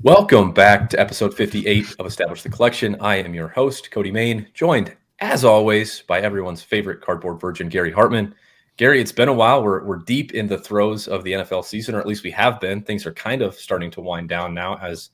Welcome back to episode 58 of Establish the Collection. I am your host, Cody Main, joined as always by everyone's favorite cardboard virgin, Gary Hartman. Gary, it's been a while. We're deep in the throes of the NFL season, or at least we have been. Things are kind of starting to wind down now, as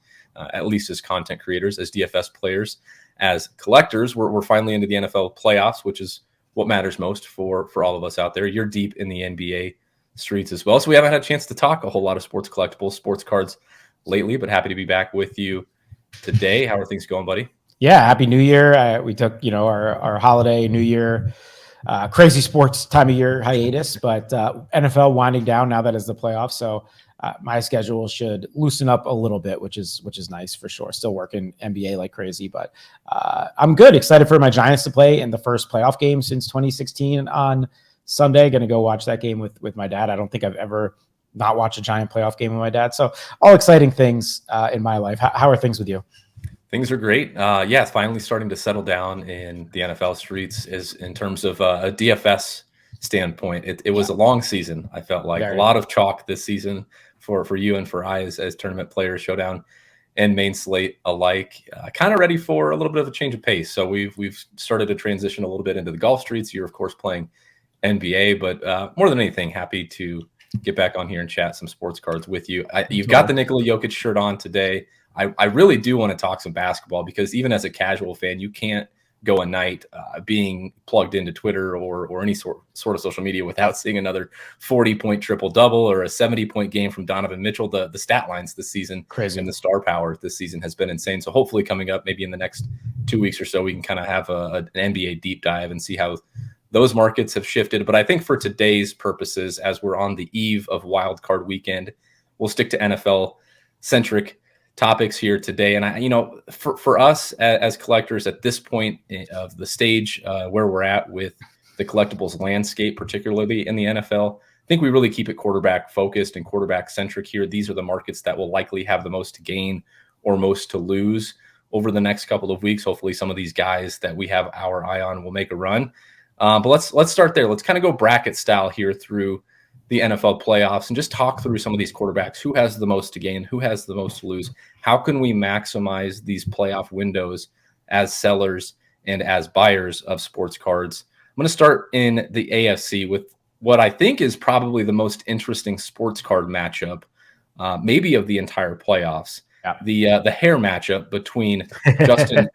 at least as content creators, as DFS players, as collectors. We're finally into the NFL playoffs, which is what matters most for all of us out there. You're deep in the NBA streets as well, so we haven't had a chance to talk a whole lot of sports collectibles, sports cards lately, but happy to be back with you today. How are things going, buddy? Yeah, happy New Year. We took, our holiday New Year, crazy sports time of year hiatus, but NFL winding down now that it's the playoffs. So my schedule should loosen up a little bit, which is nice for sure. Still working NBA like crazy, but I'm good. Excited for my Giants to play in the first playoff game since 2016 on Sunday. Going to go watch that game with my dad. I don't think I've ever not watch a Giant playoff game with my dad. So all exciting things in my life. How are things with you? Things are great. Yeah, finally starting to settle down in the NFL streets is in terms of a DFS standpoint. It was a long season. I felt like a lot of chalk this season for you and for I as tournament players, showdown and main slate alike. Kind of ready for a little bit of a change of pace. So we've started to transition a little bit into the golf streets. You're of course playing NBA, but more than anything, happy to get back on here and chat some sports cards with you. You've got the Nikola Jokic shirt on today. I really do want to talk some basketball because even as a casual fan, you can't go a night being plugged into Twitter or any sort of social media without seeing another 40-point triple-double or a 70-point game from Donovan Mitchell. The stat lines this season crazy, and the star power this season has been insane. So hopefully coming up maybe in the next 2 weeks or so, we can kind of have an NBA deep dive and see how those markets have shifted. But I think for today's purposes, as we're on the eve of Wild Card Weekend, we'll stick to NFL-centric topics here today. And for us as collectors at this point of the stage where we're at with the collectibles landscape, particularly in the NFL, I think we really keep it quarterback focused and quarterback centric here. These are the markets that will likely have the most to gain or most to lose over the next couple of weeks. Hopefully some of these guys that we have our eye on will make a run. But let's start there. Let's kind of go bracket style here through the NFL playoffs and just talk through some of these quarterbacks. Who has the most to gain? Who has the most to lose? How can we maximize these playoff windows as sellers and as buyers of sports cards? I'm going to start in the AFC with what I think is probably the most interesting sports card matchup, maybe of the entire playoffs. Yeah. The hair matchup between Justin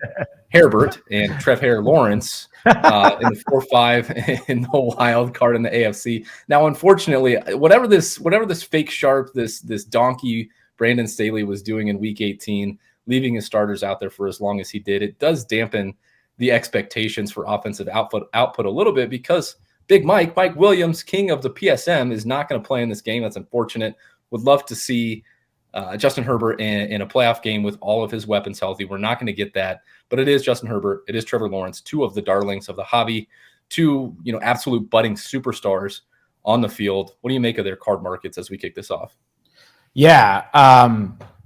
Herbert and Trevor Lawrence in the 4-5 in the wild card in the AFC. Now, unfortunately, whatever this fake sharp, this donkey Brandon Staley was doing in Week 18, leaving his starters out there for as long as he did, it does dampen the expectations for offensive output a little bit because Big Mike Williams, king of the PSM, is not going to play in this game. That's unfortunate. Would love to see Justin Herbert in a playoff game with all of his weapons healthy. We're not going to get that, but it is Justin Herbert. It is Trevor Lawrence, two of the darlings of the hobby, two, absolute budding superstars on the field. What do you make of their card markets as we kick this off? Yeah,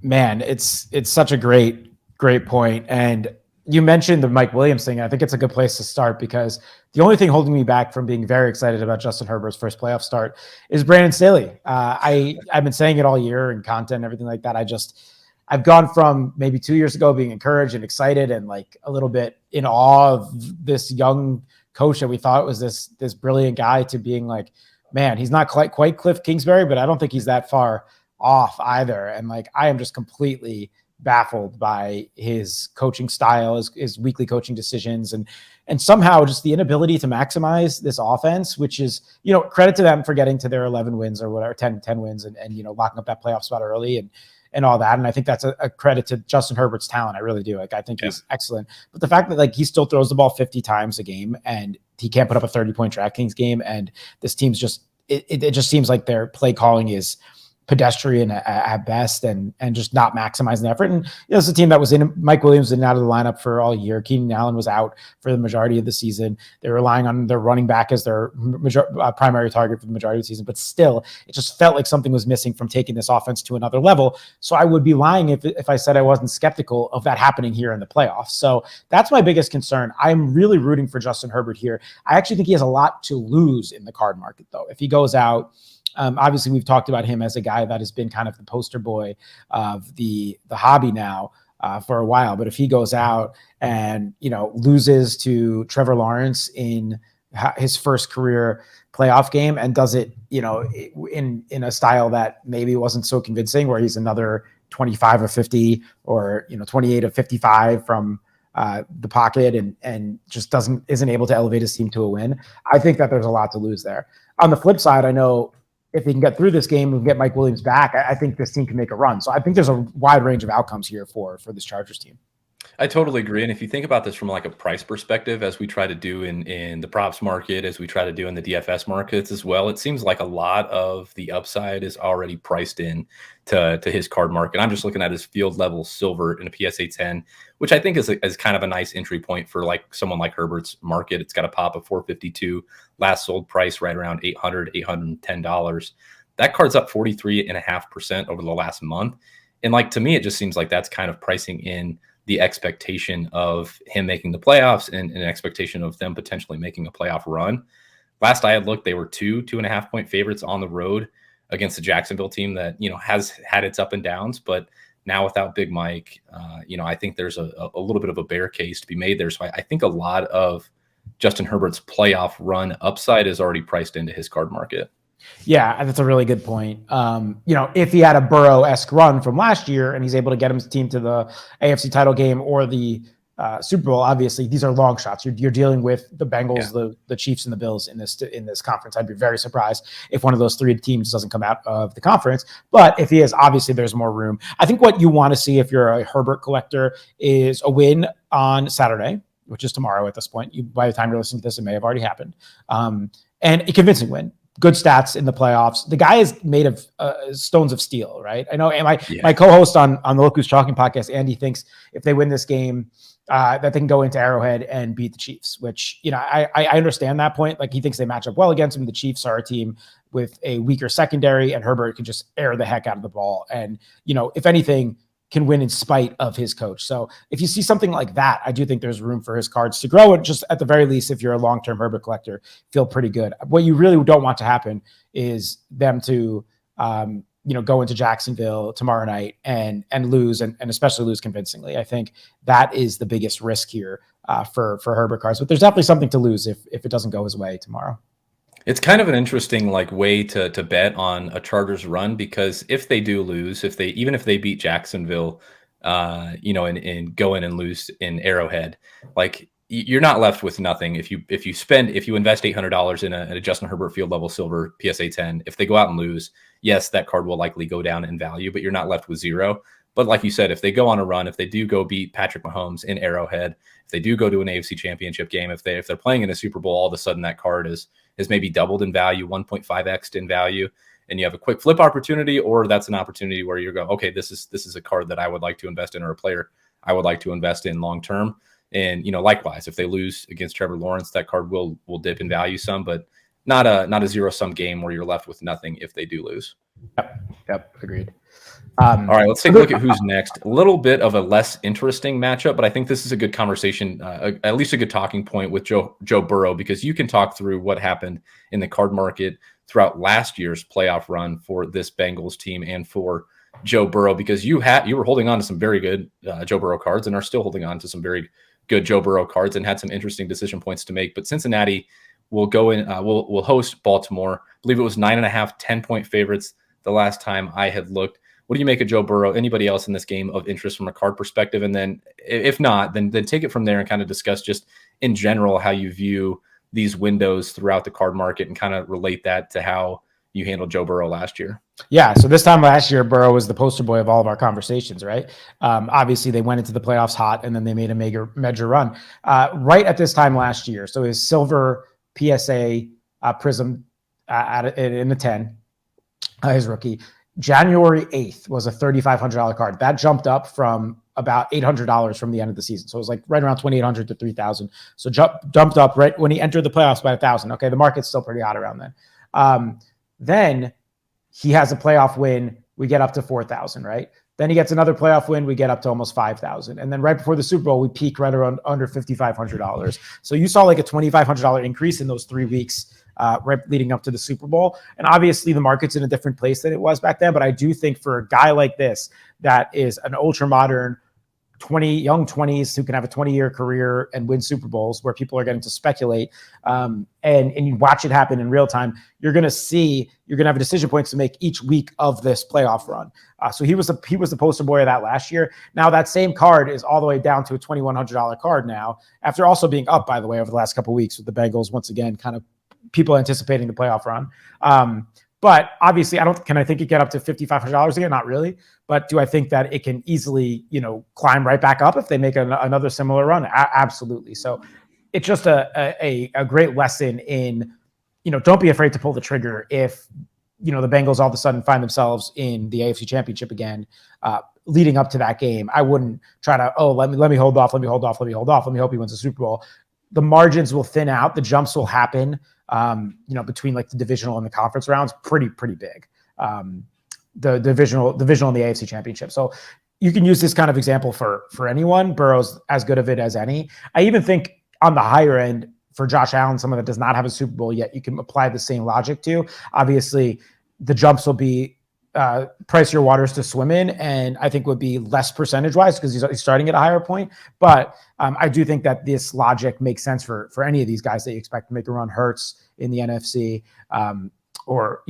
man, it's such a great point. And you mentioned the Mike Williams thing. I think it's a good place to start because the only thing holding me back from being very excited about Justin Herbert's first playoff start is Brandon Staley. I've been saying it all year in content and everything like that. I've gone from maybe 2 years ago being encouraged and excited and like a little bit in awe of this young coach that we thought was this brilliant guy to being like, man, he's not quite Cliff Kingsbury, but I don't think he's that far off either. And like, I am just completely baffled by his coaching style, his weekly coaching decisions, and somehow just the inability to maximize this offense, which is, credit to them for getting to their 11 wins or whatever, 10 wins and locking up that playoff spot early and all that. And I think that's a credit to Justin Herbert's talent. I really do. I think he's excellent. But the fact that he still throws the ball 50 times a game and he can't put up a 30-point DraftKings game, and this team's just, it just seems like their play calling is pedestrian at best and just not maximizing the effort. And it's a team that was in Mike Williams and out of the lineup for all year. Keenan Allen was out for the majority of the season. They're relying on their running back as their primary target for the majority of the season, but still it just felt like something was missing from taking this offense to another level. So I would be lying if I said I wasn't skeptical of that happening here in the playoffs. So that's my biggest concern. I'm really rooting for Justin Herbert here. I actually think he has a lot to lose in the card market though. If he goes out Obviously, we've talked about him as a guy that has been kind of the poster boy of the hobby now for a while. But if he goes out and, loses to Trevor Lawrence in his first career playoff game and does it, in a style that maybe wasn't so convincing, where he's another 25 or 50 or, 28 or 55 from the pocket and just isn't able to elevate his team to a win, I think that there's a lot to lose there. On the flip side, I know if they can get through this game and get Mike Williams back, I think this team can make a run. So I think there's a wide range of outcomes here for this Chargers team. I totally agree. And if you think about this from like a price perspective, as we try to do in the props market, as we try to do in the DFS markets as well, it seems like a lot of the upside is already priced in to his card market. I'm just looking at his field level silver in a PSA 10, which I think is kind of a nice entry point for like someone like Herbert's market. It's got a pop of 452, last sold price right around $800, $810. That card's up 43.5% over the last month. And like, to me, it just seems like that's kind of pricing in the expectation of him making the playoffs and an expectation of them potentially making a playoff run. Last I had looked, they were 2.5 point favorites on the road against the Jacksonville team that, has had its up and downs, but now without Big Mike, I think there's a little bit of a bear case to be made there. So I think a lot of Justin Herbert's playoff run upside is already priced into his card market. Yeah, that's a really good point. If he had a Burrow-esque run from last year and he's able to get his team to the AFC title game or the Super Bowl, obviously these are long shots. You're dealing with the Bengals, the Chiefs, and the Bills in this conference. I'd be very surprised if one of those three teams doesn't come out of the conference. But if he is, obviously there's more room. I think what you want to see if you're a Herbert collector is a win on Saturday, which is tomorrow at this point. By the time you're listening to this, it may have already happened. And a convincing win. Good stats in the playoffs. The guy is made of stones of steel, right? I know. And my co-host on the Look Who's Talking podcast, Andy, thinks if they win this game, that they can go into Arrowhead and beat the Chiefs. Which I understand that point. Like, he thinks they match up well against him. The Chiefs are a team with a weaker secondary, and Herbert can just air the heck out of the ball. And if anything, can win in spite of his coach. So if you see something like that, I do think there's room for his cards to grow. And just at the very least, if you're a long-term Herbert collector, feel pretty good. What you really don't want to happen is them to, go into Jacksonville tomorrow night and lose, and especially lose convincingly. I think that is the biggest risk here for Herbert cards. But there's definitely something to lose if it doesn't go his way tomorrow. It's kind of an interesting way to bet on a Chargers run, because if they do lose, even if they beat Jacksonville, and go in and lose in Arrowhead, like, you're not left with nothing. If you invest $800 in a Justin Herbert field level silver PSA 10, if they go out and lose, yes, that card will likely go down in value, but you're not left with zero. But like you said, if they go on a run, if they do go beat Patrick Mahomes in Arrowhead, if they do go to an AFC Championship game, if they're playing in a Super Bowl, all of a sudden that card is maybe doubled in value, 1.5x in value, and you have a quick flip opportunity, or that's an opportunity where you go, okay, this is a card that I would like to invest in, or a player I would like to invest in long term. And likewise, if they lose against Trevor Lawrence, that card will dip in value some, but not a zero sum game where you're left with nothing if they do lose. Yep, agreed. All right, let's take a look at who's next. A little bit of a less interesting matchup, but I think this is a good conversation, at least a good talking point with Joe Burrow, because you can talk through what happened in the card market throughout last year's playoff run for this Bengals team and for Joe Burrow, because you were holding on to some very good Joe Burrow cards and are still holding on to some very good Joe Burrow cards and had some interesting decision points to make. But Cincinnati will go in, will host Baltimore. I believe it was 9.5, 10-point favorites the last time I had looked. What do you make of Joe Burrow? Anybody else in this game of interest from a card perspective? And then if not, then take it from there and kind of discuss just in general how you view these windows throughout the card market and kind of relate that to how you handled Joe Burrow last year. Yeah. So this time last year, Burrow was the poster boy of all of our conversations, right? Obviously they went into the playoffs hot and then they made a major run right at this time last year. So his silver PSA Prism in the 10, his rookie, January 8th was a $3,500 card. That jumped up from about $800 from the end of the season. So it was like right around $2,800 to $3,000. So jumped up right when he entered the playoffs by $1,000. Okay, the market's still pretty hot around then. Then he has a playoff win. We get up to 4,000, right? Then he gets another playoff win. We get up to almost 5,000. And then right before the Super Bowl, we peak right around under $5,500. So you saw like a $2,500 increase in those 3 weeks right leading up to the Super Bowl. And obviously the market's in a different place than it was back then. But I do think for a guy like this, that is an ultra modern young 20s who can have a 20-year career and win Super Bowls, where people are getting to speculate, and you watch it happen in real time, you're going to have a decision points to make each week of this playoff run. So he was the poster boy of that last year. Now that same card is all the way down to a $2,100 card now, after also being up, by the way, over the last couple of weeks with the Bengals once again, kind of people anticipating the playoff run. But obviously, can I think it get up to $5,500 again? Not really. But do I think that it can easily, climb right back up if they make another similar run? Absolutely. So it's just a great lesson in, don't be afraid to pull the trigger if, the Bengals all of a sudden find themselves in the AFC Championship again, leading up to that game. I wouldn't try to, let me hold off. Let me hope he wins the Super Bowl. The margins will thin out. The jumps will happen. Between like the divisional and the conference rounds, pretty big. The divisional and the AFC Championship. So you can use this kind of example for anyone. Burrow's as good of it as any. I even think on the higher end for Josh Allen, someone that does not have a Super Bowl yet, you can apply the same logic to. Obviously, the jumps will be price your waters to swim in, and I think would be less percentage-wise because he's starting at a higher point. But I do think that this logic makes sense for any of these guys that you expect to make a run. Hurts in the NFC, or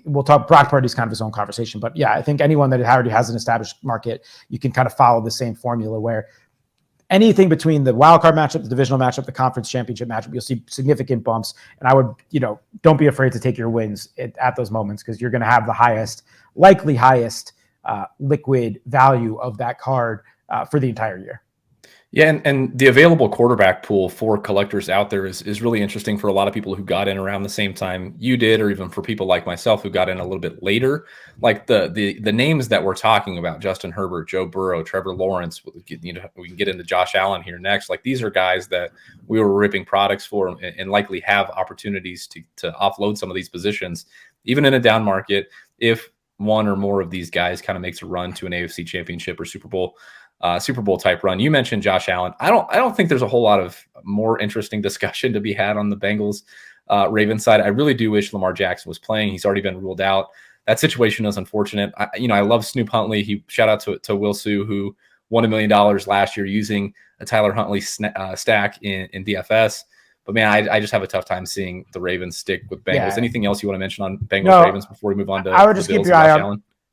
we'll talk. Brock Purdy's kind of his own conversation, but yeah, I think anyone that already has an established market, you can kind of follow the same formula where anything between the wild card matchup, the divisional matchup, the conference championship matchup, you'll see significant bumps. And I would, don't be afraid to take your wins at those moments, because you're going to have the likely highest liquid value of that card for the entire year. Yeah, and the available quarterback pool for collectors out there is really interesting for a lot of people who got in around the same time you did, or even for people like myself who got in a little bit later. Like the names that we're talking about: Justin Herbert, Joe Burrow, Trevor Lawrence. We can get into Josh Allen here next. Like, these are guys that we were ripping products for and likely have opportunities to offload some of these positions, even in a down market, if one or more of these guys kind of makes a run to an AFC Championship or Super Bowl type run. You mentioned Josh Allen. I don't think there's a whole lot of more interesting discussion to be had on the Bengals Ravens side. I really do wish Lamar Jackson was playing. He's already been ruled out. That situation is unfortunate. I love Snoop Huntley. Shout out to Will Sue, who won $1 million last year using a Tyler Huntley stack in DFS. But man, I just have a tough time seeing the Ravens stick with Bengals. Yeah. Anything else you want to mention on Bengals Ravens before we move on to? I would just keep your eye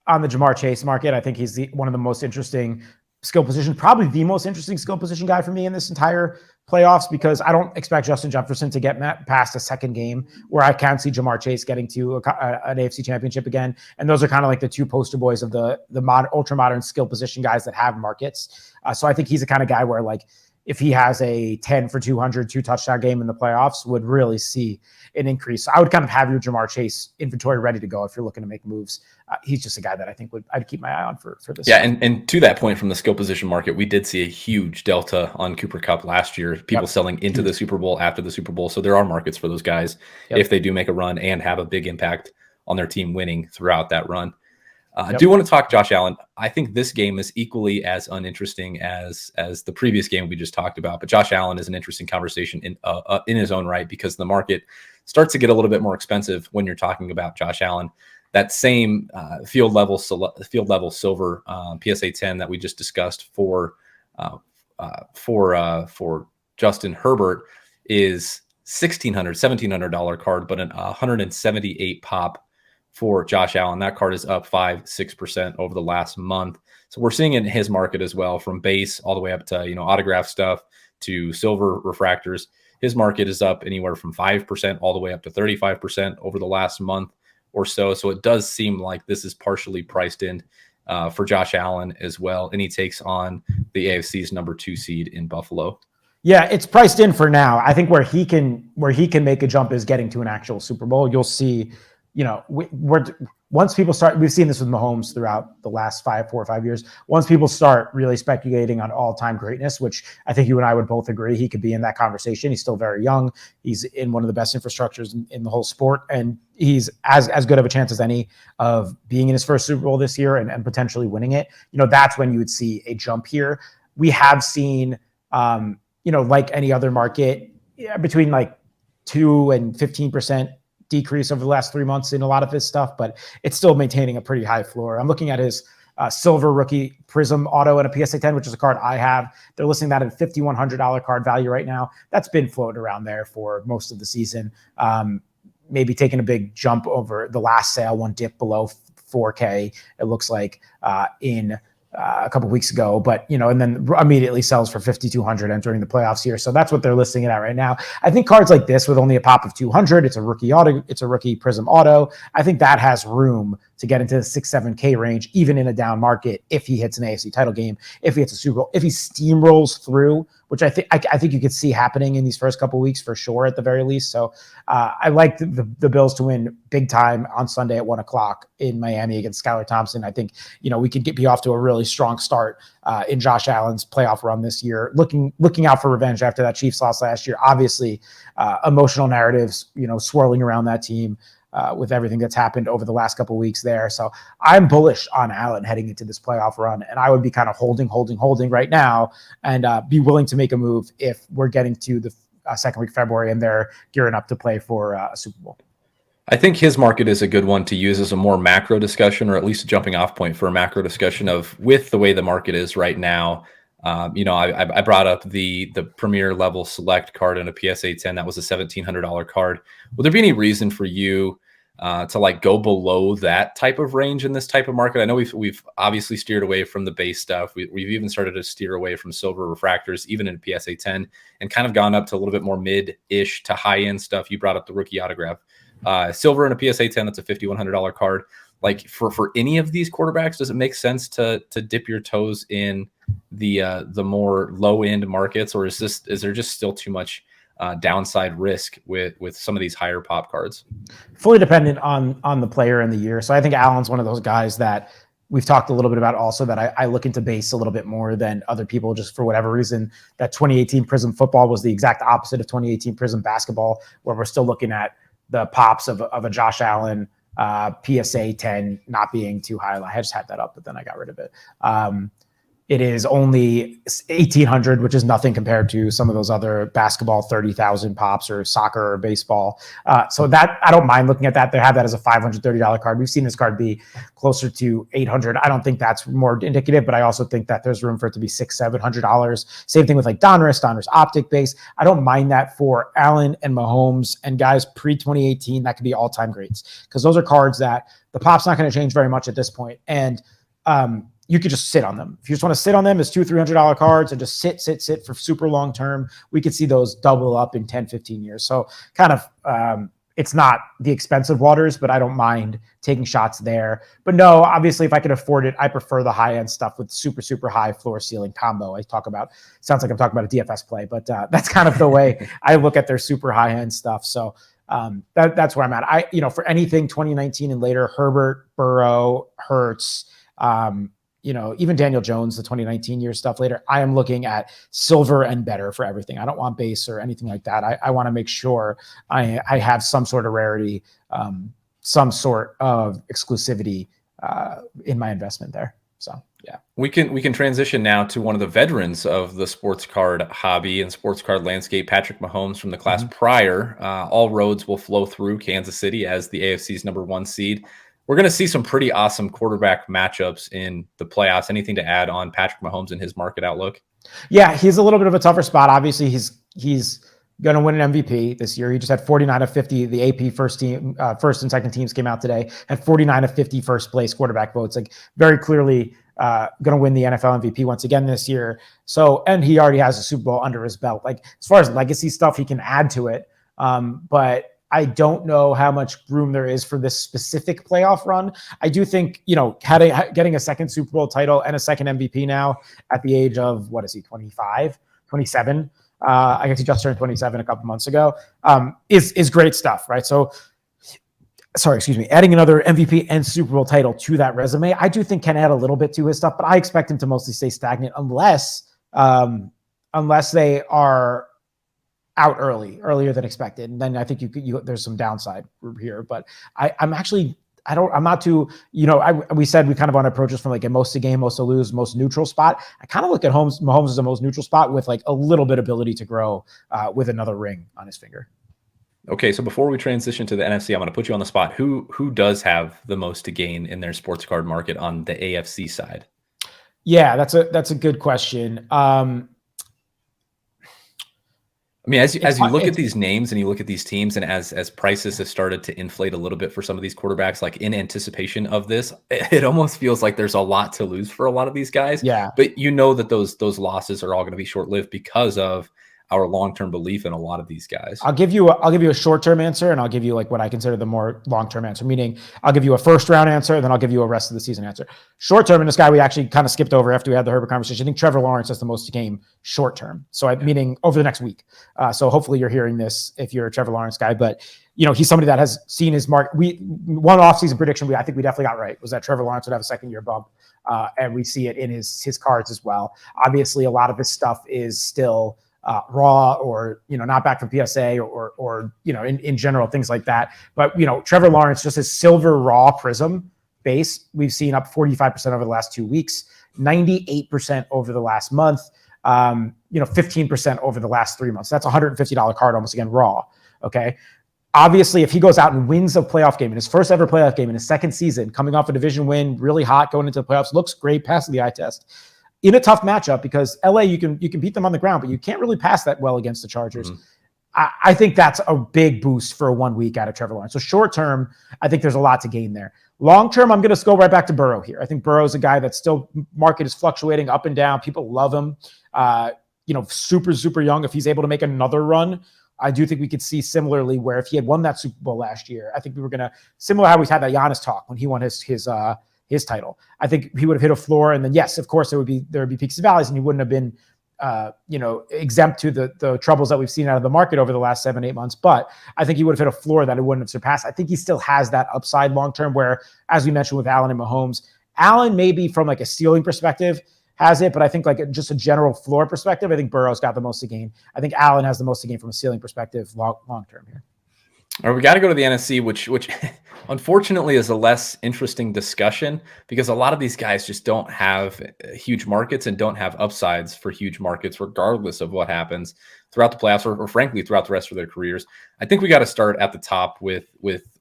on the Jamar Chase market. I think he's one of the most interesting skill position, probably the most interesting skill position guy for me in this entire playoffs, because I don't expect Justin Jefferson to get past a second game where I can't see Jamar Chase getting to an AFC Championship again. And those are kind of like the two poster boys of the ultra modern skill position guys that have markets. So I think he's the kind of guy where, like, if he has a 10 for 200, 2-touchdown game in the playoffs, would really see an increase. So I would kind of have your Jamar Chase inventory ready to go if you're looking to make moves. He's just a guy that I think I'd keep my eye on for this. Yeah, and to that point, from the skill position market, we did see a huge delta on Cooper Kupp last year. People selling into the Super Bowl, after the Super Bowl. So there are markets for those guys if they do make a run and have a big impact on their team winning throughout that run. I do want to talk Josh Allen. I think this game is equally as uninteresting as the previous game we just talked about. But Josh Allen is an interesting conversation in his own right, because the market starts to get a little bit more expensive when you're talking about Josh Allen. That same field level silver PSA 10 that we just discussed for Justin Herbert is $1,700 card, but an 178 pop for Josh Allen. That card is up 5-6% over the last month. So we're seeing it in his market as well, from base all the way up to autograph stuff to silver refractors. His market is up anywhere from 5% all the way up to 35% over the last month or so. So it does seem like this is partially priced in for Josh Allen as well, and he takes on the AFC's number 2 seed in Buffalo. Yeah, it's priced in for now. I think where he can make a jump is getting to an actual Super Bowl. You'll see. Once people start, we've seen this with Mahomes throughout the last 4 or 5 years. Once people start really speculating on all-time greatness, which I think you and I would both agree, he could be in that conversation. He's still very young. He's in one of the best infrastructures in the whole sport, and he's as good of a chance as any of being in his first Super Bowl this year and potentially winning it. That's when you would see a jump here. We have seen, like any other market, between like 2 and 15% decrease over the last 3 months in a lot of his stuff, but it's still maintaining a pretty high floor. I'm looking at his silver rookie Prism auto and a PSA 10, which is a card I have. They're listing that at $5,100 card value right now. That's been floating around there for most of the season. Maybe taking a big jump over the last sale, one dip below 4K. It looks like in a couple of weeks ago, but and then immediately sells for 5,200 entering the playoffs here. So that's what they're listing it at right now. I think cards like this with only a pop of 200, it's a rookie auto, it's a rookie Prism auto. I think that has room to get into the 6-7K range, even in a down market. If he hits an AFC title game, if he hits a Super Bowl, if he steamrolls through, which I think you could see happening in these first couple of weeks for sure, at the very least. So I like the Bills to win big time on Sunday at 1:00 in Miami against Skylar Thompson. I think we could be off to a really strong start in Josh Allen's playoff run this year. Looking out for revenge after that Chiefs loss last year. Obviously, emotional narratives swirling around that team. With everything that's happened over the last couple of weeks there. So I'm bullish on Allen heading into this playoff run, and I would be kind of holding right now and be willing to make a move if we're getting to the second week of February and they're gearing up to play for a Super Bowl. I think his market is a good one to use as a more macro discussion, or at least a jumping off point for a macro discussion of with the way the market is right now. I brought up the premier level select card in a PSA 10. That was a $1,700 card. Would there be any reason for you to go below that type of range in this type of market? I know we've obviously steered away from the base stuff. We've even started to steer away from silver refractors, even in PSA 10, and kind of gone up to a little bit more mid-ish to high-end stuff. You brought up the rookie autograph. Silver in a PSA 10, that's a $5,100 card. For any of these quarterbacks, does it make sense to dip your toes in the more low end markets, or is there just still too much downside risk with some of these higher pop cards? Fully dependent on the player and the year. So I think Allen's one of those guys that we've talked a little bit about also that I look into base a little bit more than other people, just for whatever reason. That 2018 Prism football was the exact opposite of 2018 Prism basketball, where we're still looking at the pops of a Josh Allen PSA 10 not being too high. I just had that up, but then I got rid of it. It is only 1,800, which is nothing compared to some of those other basketball 30,000 pops or soccer or baseball. So that I don't mind looking at that. They have that as a $530 card. We've seen this card be closer to 800. I don't think that's more indicative, but I also think that there's room for it to be $600-700. Same thing with Donruss Optic base. I don't mind that for Allen and Mahomes and guys pre-2018. That could be all-time greats, because those are cards that the pop's not going to change very much at this point. And you could just sit on them. If you just want to sit on them as $200-300 cards and just sit for super long term, we could see those double up in 10-15 years. So kind of it's not the expensive waters, but I don't mind taking shots there. But no, obviously, if I could afford it, I prefer the high-end stuff with super, super high floor ceiling combo. Sounds like I'm talking about a DFS play, but that's kind of the way I look at their super high-end stuff. So that's where I'm at. For anything 2019 and later, Herbert, Burrow, Hurts, even Daniel Jones, the 2019 year stuff later, I am looking at silver and better for everything. I don't want base or anything like that. I want to make sure I have some sort of rarity, some sort of exclusivity in my investment there. So, yeah. We can transition now to one of the veterans of the sports card hobby and sports card landscape, Patrick Mahomes from the class prior. All roads will flow through Kansas City as the AFC's #1 seed. We're going to see some pretty awesome quarterback matchups in the playoffs. Anything to add on Patrick Mahomes and his market outlook? Yeah, he's a little bit of a tougher spot. Obviously, he's going to win an MVP this year. He just had 49 of 50. The AP first and second teams came out today, had 49 of 50 first place quarterback votes. Very clearly going to win the NFL MVP once again this year. So, and he already has a Super Bowl under his belt. As far as legacy stuff, he can add to it. But I don't know how much room there is for this specific playoff run. I do think, getting a second Super Bowl title and a second MVP now at the age of, 25, 27? I guess he just turned 27 a couple months ago, is great stuff, right? So, adding another MVP and Super Bowl title to that resume, I do think can add a little bit to his stuff, but I expect him to mostly stay stagnant unless they are out earlier than expected. And then I think there's some downside here, but I'm not too, we said we kind of want to approach this from a most to gain, most to lose, most neutral spot. I kind of look at Mahomes as the most neutral spot with a little bit ability to grow with another ring on his finger. Okay, so before we transition to the NFC, I'm going to put you on the spot. Who does have the most to gain in their sports card market on the AFC side? Yeah, that's a good question. I mean, as you look at It's these names and you look at these teams, and as prices have started to inflate a little bit for some of these quarterbacks, like in anticipation of this, it almost feels like there's a lot to lose for a lot of these guys. yeah. But you know that those losses are all going to be short lived because of our long term belief in a lot of these guys. I'll give you a short term answer, and I'll give you like what I consider the more long term answer. Meaning, I'll give you a first round answer, and then I'll give you a rest of the season answer. Short term, and this guy we actually kind of skipped over after we had the Herbert conversation. I think Trevor Lawrence has the most to gain short term. So meaning over the next week. So hopefully you're hearing this if you're a Trevor Lawrence guy. But he's somebody that has seen his mark. One offseason prediction I think we definitely got right was that Trevor Lawrence would have a second year bump, and we see it in his cards as well. Obviously, a lot of this stuff is still raw or not back from PSA or in general things like that. But Trevor Lawrence, just his silver raw prism base, we've seen up 45% over the last 2 weeks, 98% over the last month, 15% over the last 3 months. That's $150 card almost again raw. Okay. Obviously, if he goes out and wins a playoff game in his first ever playoff game in his second season, coming off a division win, really hot going into the playoffs, looks great, passing the eye test. In a tough matchup, because LA, you can beat them on the ground, but you can't really pass that well against the Chargers. Mm-hmm. I think that's a big boost for 1 week out of Trevor Lawrence. So short term, I think there's a lot to gain there. Long term, I'm going to go right back to Burrow here. I think Burrow's a guy that still market is fluctuating up and down. People love him. Super, super young. If he's able to make another run, I do think we could see similarly where if he had won that Super Bowl last year, I think we were going to, similar how we had that Giannis talk when he won his title. I think he would have hit a floor, and then yes, of course there would be peaks and valleys, and he wouldn't have been exempt to the troubles that we've seen out of the market over the last 7-8 months. But I think he would have hit a floor that it wouldn't have surpassed. I think he still has that upside long term, where, as we mentioned with Allen and Mahomes, Allen maybe from like a ceiling perspective has it, but I think like just a general floor perspective, I think Burrow's got the most to gain. I think Allen has the most to gain from a ceiling perspective long term here. All right, we got to go to the NFC, which unfortunately is a less interesting discussion because a lot of these guys just don't have huge markets and don't have upsides for huge markets, regardless of what happens throughout the playoffs or frankly, throughout the rest of their careers. I think we got to start at the top with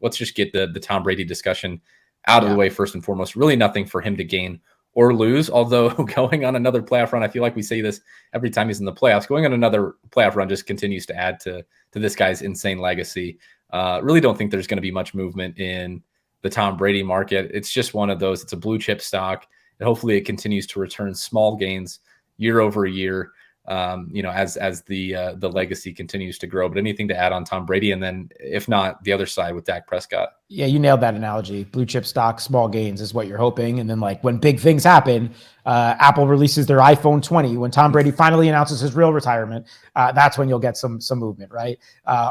let's just get the Tom Brady discussion out of the way first and foremost. Really nothing for him to gain or lose, although going on another playoff run, I feel like we say this every time he's in the playoffs, going on another playoff run just continues to add to this guy's insane legacy. Really don't think there's going to be much movement in the Tom Brady market. It's just one of those. It's a blue chip stock, and hopefully it continues to return small gains year over year. As the legacy continues to grow. But anything to add on Tom Brady, and then if not, the other side with Dak Prescott. Yeah, you nailed that analogy. Blue chip stock, small gains is what you're hoping, and then like when big things happen, Apple releases their iPhone 20. When Tom Brady finally announces his real retirement, that's when you'll get some movement, right?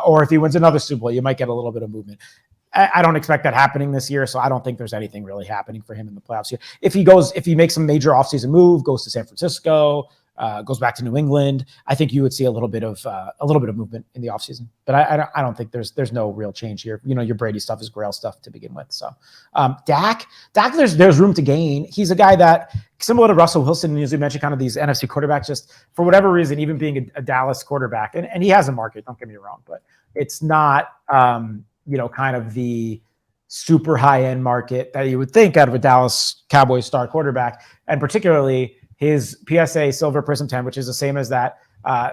Or if he wins another Super Bowl, you might get a little bit of movement. I don't expect that happening this year, so I don't think there's anything really happening for him in the playoffs here. If he makes some major offseason move, goes to San Francisco, goes back to New England, I think you would see a little bit of movement in the offseason. But I don't think there's no real change here. Your Brady stuff is Grail stuff to begin with. So Dak, there's room to gain. He's a guy that, similar to Russell Wilson, and as we mentioned, kind of these NFC quarterbacks, just for whatever reason, even being a Dallas quarterback, and he has a market, don't get me wrong, but it's not kind of the super high-end market that you would think out of a Dallas Cowboys star quarterback, and particularly his PSA Silver Prism 10, which is the same as that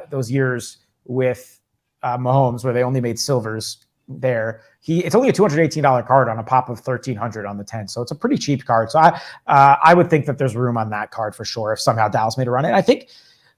those years with Mahomes, where they only made silvers there. It's only a $218 card on a pop of $1,300 on the 10, so it's a pretty cheap card. So I would think that there's room on that card for sure if somehow Dallas made a run. And I think,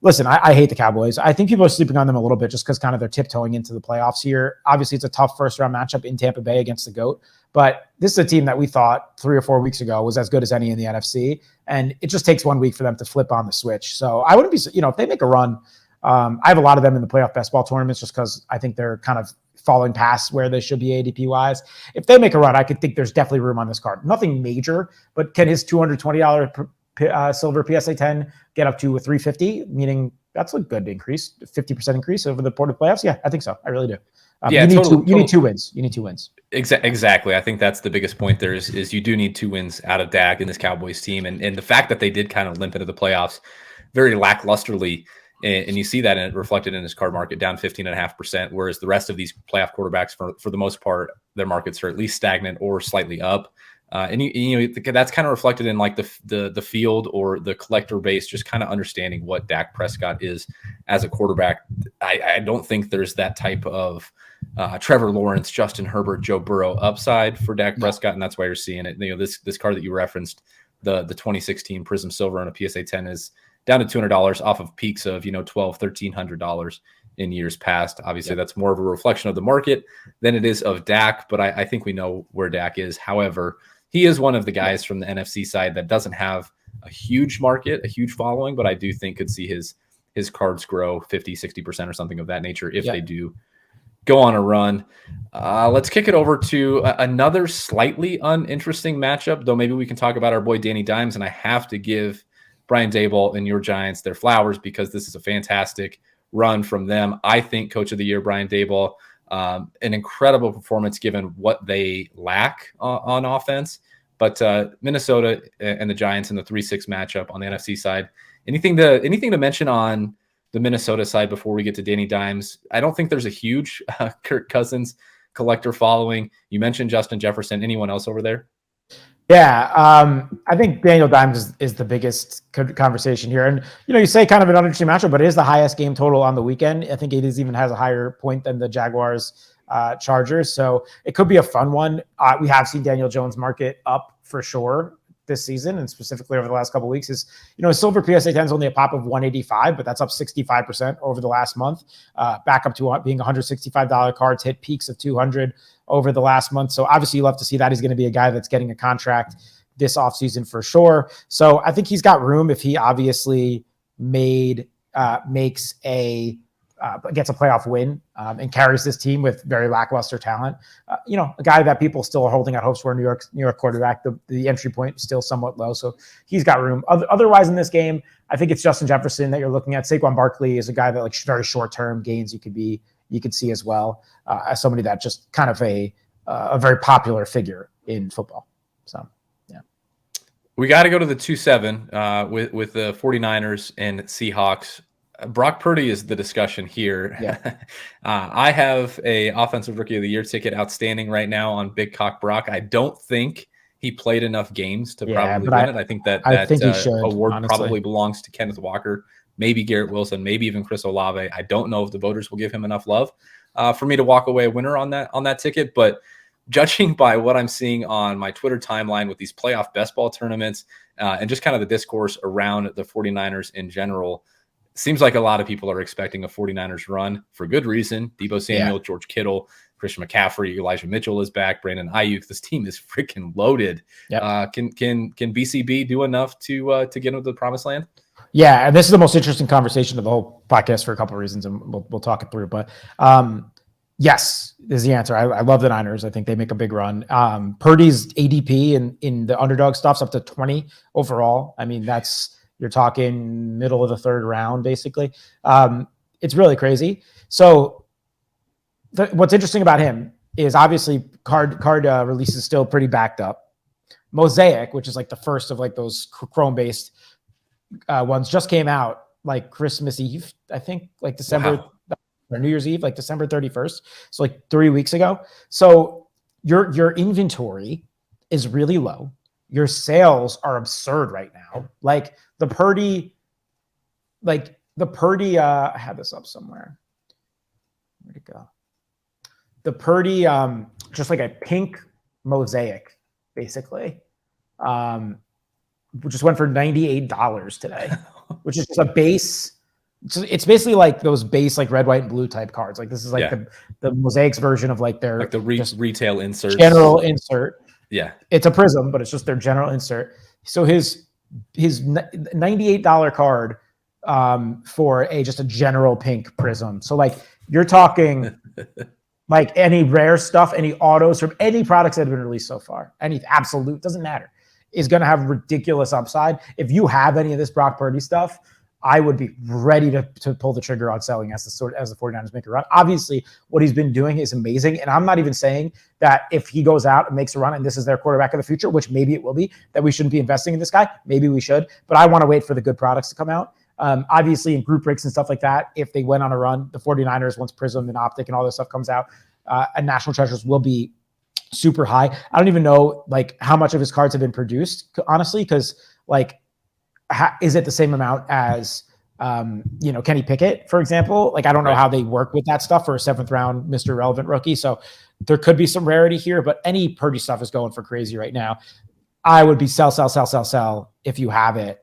listen, I hate the Cowboys. I think people are sleeping on them a little bit just because kind of they're tiptoeing into the playoffs here. Obviously, it's a tough first-round matchup in Tampa Bay against the GOAT, but this is a team that we thought 3 or 4 weeks ago was as good as any in the NFC, and it just takes 1 week for them to flip on the switch. So I wouldn't be, if they make a run, I have a lot of them in the playoff best ball tournaments just because I think they're kind of falling past where they should be ADP-wise. If they make a run, I could think there's definitely room on this card. Nothing major, but can his $220 silver PSA 10 get up to a $350, meaning that's a good increase, 50% increase over the port of playoffs? Yeah, I think so. I really do. You need two wins. You need 2 wins. Exactly. I think that's the biggest point there is you do need 2 wins out of Dak in this Cowboys team. And the fact that they did kind of limp into the playoffs very lacklusterly And you see that reflected in his card market down 15.5%, whereas the rest of these playoff quarterbacks, for the most part, their markets are at least stagnant or slightly up. And you know that's kind of reflected in like the field or the collector base, just kind of understanding what Dak Prescott is as a quarterback. I don't think there's that type of Trevor Lawrence, Justin Herbert, Joe Burrow upside for Dak Prescott, and that's why you're seeing it. You know, this card that you referenced, the 2016 Prism Silver on a PSA 10 is down to $200 off of peaks of $1,200-$1,300 in years past. Obviously, that's more of a reflection of the market than it is of Dak, but I think we know where Dak is. However, he is one of the guys from the NFC side that doesn't have a huge market, a huge following, but I do think could see his cards grow 50-60% or something of that nature if they do go on a run. Let's kick it over to another slightly uninteresting matchup, though maybe we can talk about our boy Danny Dimes, and I have to give Brian Daboll and your Giants their flowers because this is a fantastic run from them. I think Coach of the Year, Brian Daboll, an incredible performance given what they lack on offense. But Minnesota and the Giants in the 3-6 matchup on the NFC side. Anything to mention on the Minnesota side before we get to Danny Dimes? I don't think there's a huge Kirk Cousins collector following. You mentioned Justin Jefferson. Anyone else over there? Yeah, I think Daniel Dimes is the biggest conversation here. And, you say kind of an uninteresting matchup, but it is the highest game total on the weekend. I think it even has a higher point than the Jaguars Chargers. So it could be a fun one. We have seen Daniel Jones market up for sure this season, and specifically over the last couple of weeks. Is silver PSA 10 is only a pop of 185, but that's up 65% over the last month. Back up to being $165 cards, hit peaks of 200 over the last month. So obviously you love to see that. He's going to be a guy that's getting a contract this offseason for sure. So I think he's got room if he obviously gets a playoff win and carries this team with very lackluster talent. A guy that people still are holding out hopes for, New York quarterback. The entry point is still somewhat low, so he's got room. Otherwise in this game, I think it's Justin Jefferson that you're looking at. Saquon Barkley is a guy that like very short-term gains you could see as well as somebody that just kind of a very popular figure in football. So, yeah. We got to go to the 2-7 with the 49ers and Seahawks. Brock Purdy is the discussion here. Yeah. I have a Offensive Rookie of the Year ticket outstanding right now on Big Cock Brock. I don't think he played enough games to probably win it. I think that he should, award honestly. Probably belongs to Kenneth Walker, maybe Garrett Wilson, maybe even Chris Olave. I don't know if the voters will give him enough love for me to walk away a winner on that ticket. But judging by what I'm seeing on my Twitter timeline with these playoff best ball tournaments and just kind of the discourse around the 49ers in general, seems like a lot of people are expecting a 49ers run for good reason. Deebo Samuel, George Kittle, Christian McCaffrey, Elijah Mitchell is back, Brandon Ayuk. This team is freaking loaded. Yep. Can BCB do enough to get into the promised land? Yeah, and this is the most interesting conversation of the whole podcast for a couple of reasons, and we'll talk it through. But yes is the answer. I love the Niners. I think they make a big run. Purdy's ADP in the underdog stuff's up to 20 overall. I mean, you're talking middle of the third round, basically. It's really crazy. So what's interesting about him is obviously card release is still pretty backed up. Mosaic, which is like the first of like those Chrome-based ones, just came out like Christmas Eve, I think, like December or New Year's Eve, like December 31st. So like 3 weeks ago. So your inventory is really low. Your sales are absurd right now. Like the Purdy, I had this up somewhere. Where'd it go? The Purdy, just like a pink mosaic, basically. Just went for $98 today, which is just a base. It's basically like those base, like red, white, and blue type cards. Like this is like the mosaics version of like their retail inserts, general insert. Yeah, it's a prism, but it's just their general insert. So his $98 card for just a general pink prism. So like you're talking like any rare stuff, any autos from any products that have been released so far, any absolute, doesn't matter, is going to have ridiculous upside. If you have any of this Brock Purdy stuff, I would be ready to pull the trigger on selling as the 49ers make a run. Obviously, what he's been doing is amazing. And I'm not even saying that if he goes out and makes a run and this is their quarterback of the future, which maybe it will be, that we shouldn't be investing in this guy. Maybe we should. But I want to wait for the good products to come out. Obviously in group breaks and stuff like that, if they went on a run, the 49ers, once Prism and Optic and all this stuff comes out, and National Treasures will be super high. I don't even know like how much of his cards have been produced, honestly, because like, is it the same amount as Kenny Pickett, for example? Like, I don't know how they work with that stuff for a 7th round Mr. Relevant rookie. So there could be some rarity here, but any Purdy stuff is going for crazy right now. I would be sell if you have it.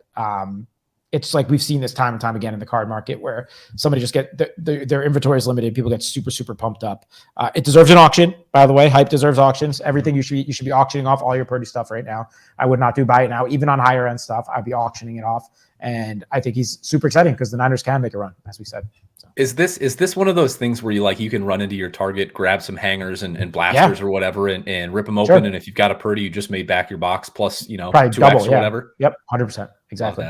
It's like we've seen this time and time again in the card market where somebody just their inventory is limited. People get super, super pumped up. It deserves an auction, by the way. Hype deserves auctions. Everything you should be auctioning off all your Purdy stuff right now. I would not buy it now. Even on higher end stuff, I'd be auctioning it off. And I think he's super exciting because the Niners can make a run, as we said. So. Is this one of those things where you can run into your target, grab some hangers and blasters or whatever and rip them open? And if you've got a Purdy, you just made back your box plus, probably 2x double, or whatever. Yep. 100%. Exactly.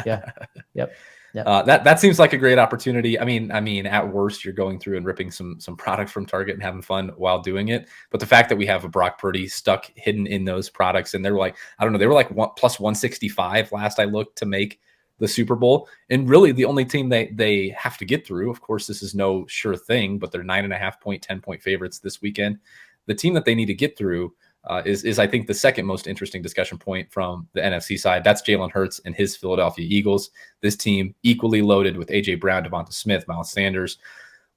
Yeah. Yep. That seems like a great opportunity. I mean, at worst, you're going through and ripping some product from Target and having fun while doing it. But the fact that we have a Brock Purdy stuck hidden in those products, and they're like, I don't know, they were like plus 165 last I looked to make the Super Bowl. And really the only team they have to get through, of course, this is no sure thing, but they're 9.5 point, 10 point favorites this weekend. The team that they need to get through is I think the second most interesting discussion point from the NFC side. That's Jalen Hurts and his Philadelphia Eagles. This team equally loaded with A.J. Brown, Devonta Smith, Miles Sanders,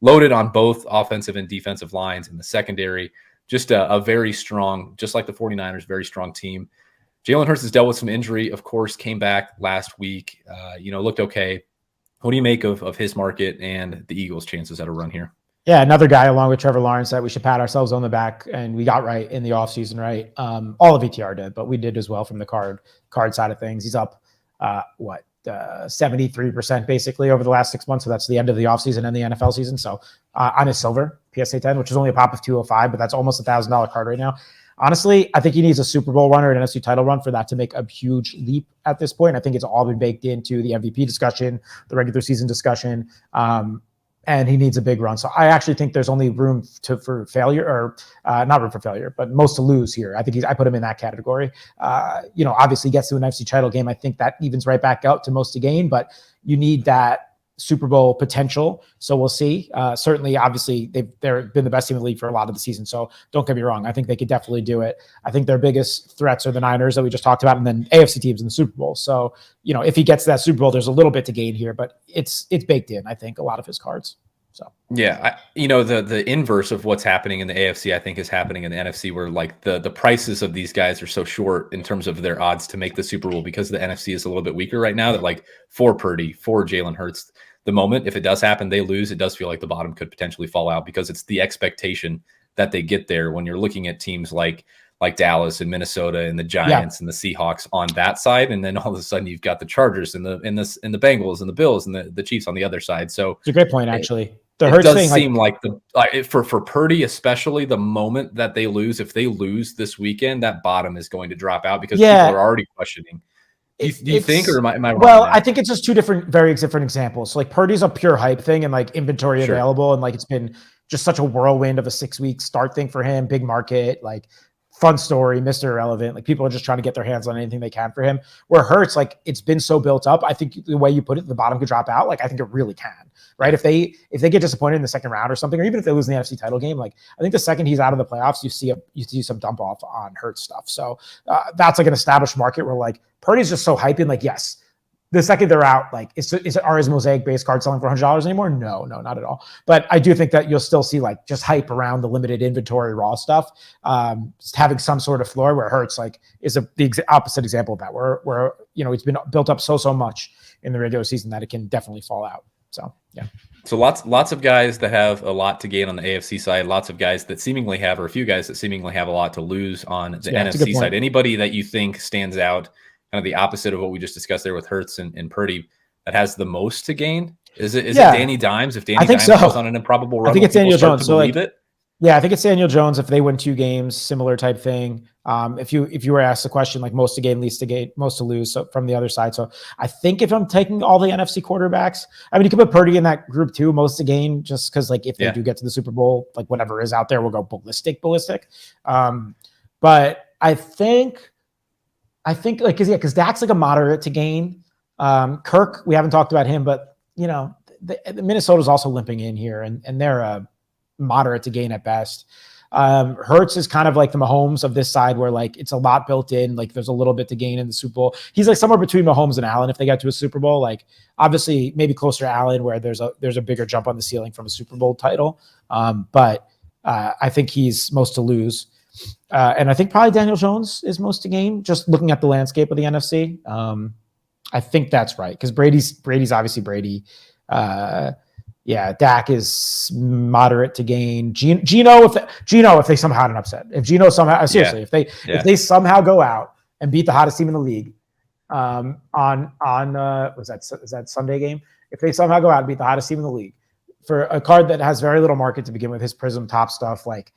loaded on both offensive and defensive lines in the secondary. Just a very strong, just like the 49ers, very strong team. Jalen Hurts has dealt with some injury, of course, came back last week, looked okay. What do you make of his market and the Eagles' chances at a run here? Yeah, another guy along with Trevor Lawrence that we should pat ourselves on the back, and we got right in the offseason, right? All of ETR did, but we did as well from the card side of things. He's up, 73% basically over the last 6 months. So that's the end of the offseason and the NFL season. So on his silver PSA 10, which is only a pop of 205, but that's almost $1,000 card right now. Honestly, I think he needs a Super Bowl run or an NFC title run for that to make a huge leap at this point. I think it's all been baked into the MVP discussion, the regular season discussion, and he needs a big run. So I actually think there's only room for failure, or not room for failure, but most to lose here. I think I put him in that category. Obviously gets to an NFC title game. I think that evens right back out to most to gain, but you need that Super Bowl potential. So we'll see. Certainly, obviously, they've been the best team in the league for a lot of the season. So don't get me wrong. I think they could definitely do it. I think their biggest threats are the Niners that we just talked about, and then AFC teams in the Super Bowl. So, if he gets to that Super Bowl, there's a little bit to gain here, but it's baked in, I think, a lot of his cards. So yeah, the inverse of what's happening in the AFC, I think, is happening in the NFC, where like the prices of these guys are so short in terms of their odds to make the Super Bowl, because the NFC is a little bit weaker right now. That like for Purdy, for Jalen Hurts, the moment if it does happen, they lose, it does feel like the bottom could potentially fall out, because it's the expectation that they get there when you're looking at teams like Dallas and Minnesota and the Giants and the Seahawks on that side, and then all of a sudden you've got the Chargers and the Bengals and the Bills and the Chiefs on the other side. So it's a great point, actually. It does seem like for Purdy, especially the moment that they lose, if they lose this weekend, that bottom is going to drop out, because people are already questioning. Do you think, or am I wrong? Well, I think it's just two very different examples. So like Purdy's a pure hype thing and like inventory available, and like it's been just such a whirlwind of a 6-week start thing for him. Big market, like fun story, Mr. Irrelevant. Like people are just trying to get their hands on anything they can for him. Where Hurts, like it's been so built up. I think the way you put it, the bottom could drop out. Like I think it really can. Right. If they get disappointed in the second round or something, or even if they lose in the NFC title game, like I think the second he's out of the playoffs, you see some dump off on Hurts stuff. So that's like an established market where like Purdy's just so hyping. Like, yes, the second they're out, like are his mosaic base cards selling for $100 anymore? No, not at all. But I do think that you'll still see like just hype around the limited inventory raw stuff, having some sort of floor, where Hurts like is the opposite example of that, where it's been built up so much in the regular season that it can definitely fall out. So, yeah. So lots of guys that have a lot to gain on the AFC side, lots of guys that seemingly have, or a few guys that seemingly have a lot to lose on the NFC side. Anybody that you think stands out, kind of the opposite of what we just discussed there with Hurts and Purdy, that has the most to gain? Is it Danny Dimes? If Danny Dimes goes on an improbable run, I think it's Daniel Jones. So like, yeah, I think it's Daniel Jones if they win 2 games, similar type thing. If you were asked the question, like most to gain, least to gain, most to lose, so from the other side. So I think if I'm taking all the NFC quarterbacks, I mean, you can put Purdy in that group too, most to gain, just because like if they do get to the Super Bowl, like whatever is out there will go ballistic. But I think like, because Dak's like a moderate to gain. Kirk, we haven't talked about him, but the Minnesota's also limping in here, and they're moderate to gain at best. Hurts is kind of like the Mahomes of this side, where like it's a lot built in. Like there's a little bit to gain in the Super Bowl. He's like somewhere between Mahomes and Allen if they got to a Super Bowl. Like obviously maybe closer to Allen, where there's a bigger jump on the ceiling from a Super Bowl title. But I think he's most to lose. And I think probably Daniel Jones is most to gain, just looking at the landscape of the NFC. I think that's right, because Brady's obviously Brady. Dak is moderate to gain. Geno, if they somehow had an upset, if Geno somehow seriously, if they somehow go out and beat the hottest team in the league, on is that Sunday game? If they somehow go out and beat the hottest team in the league for a card that has very little market to begin with, his Prism top stuff, like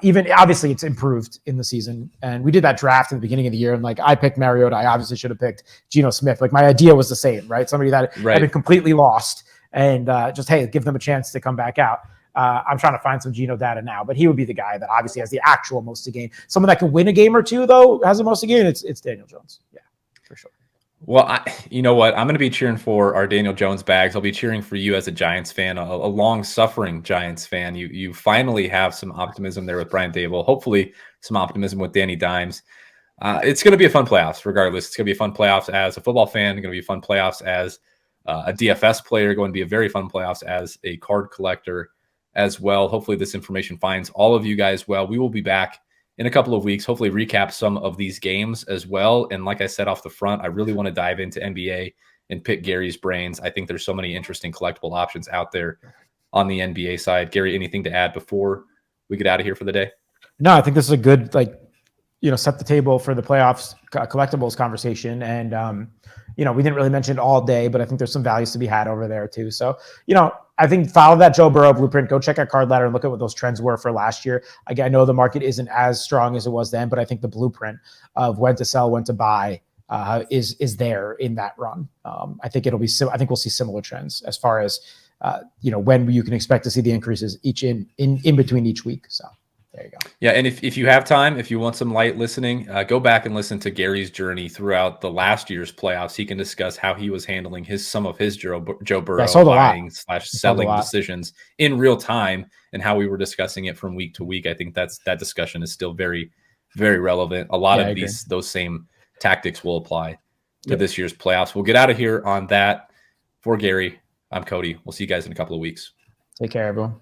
even obviously it's improved in the season. And we did that draft in the beginning of the year, and like I picked Mariota, I obviously should have picked Geno Smith. Like my idea was the same, right? Somebody that had been completely lost. And just, hey, give them a chance to come back out. I'm trying to find some Geno data now, but he would be the guy that obviously has the actual most to gain. Someone that can win a game or two, though, has the most to gain. It's Daniel Jones. Yeah, for sure. Well, you know what? I'm going to be cheering for our Daniel Jones bags. I'll be cheering for you as a Giants fan, a long-suffering Giants fan. You finally have some optimism there with Brian Dable. Hopefully some optimism with Danny Dimes. It's going to be a fun playoffs, regardless. It's going to be a fun playoffs as a football fan. It's going to be fun playoffs as a DFS player, going to be a very fun playoffs as a card collector as well. Hopefully this information finds all of you guys well. We will be back in a couple of weeks, hopefully recap some of these games as well. And like I said off the front, I really want to dive into NBA and pick Gary's brains. I think there's so many interesting collectible options out there on the NBA side. Gary, anything to add before we get out of here for the day? No, I think this is a good, set the table for the playoffs collectibles conversation. And, we didn't really mention it all day, but I think there's some values to be had over there too. So, I think follow that Joe Burrow blueprint, go check out Card Ladder and look at what those trends were for last year. I know the market isn't as strong as it was then, but I think the blueprint of when to sell, when to buy is there in that run. I think I think we'll see similar trends as far as, when you can expect to see the increases in between each week. So. There you go. Yeah, and if you have time, if you want some light listening, go back and listen to Gary's journey throughout the last year's playoffs. He can discuss how he was handling some of his Joe Burrow buying/selling decisions in real time, and how we were discussing it from week to week. I think that discussion is still very, very relevant. A lot of those same tactics will apply to this year's playoffs. We'll get out of here on that. For Gary, I'm Cody. We'll see you guys in a couple of weeks. Take care, everyone.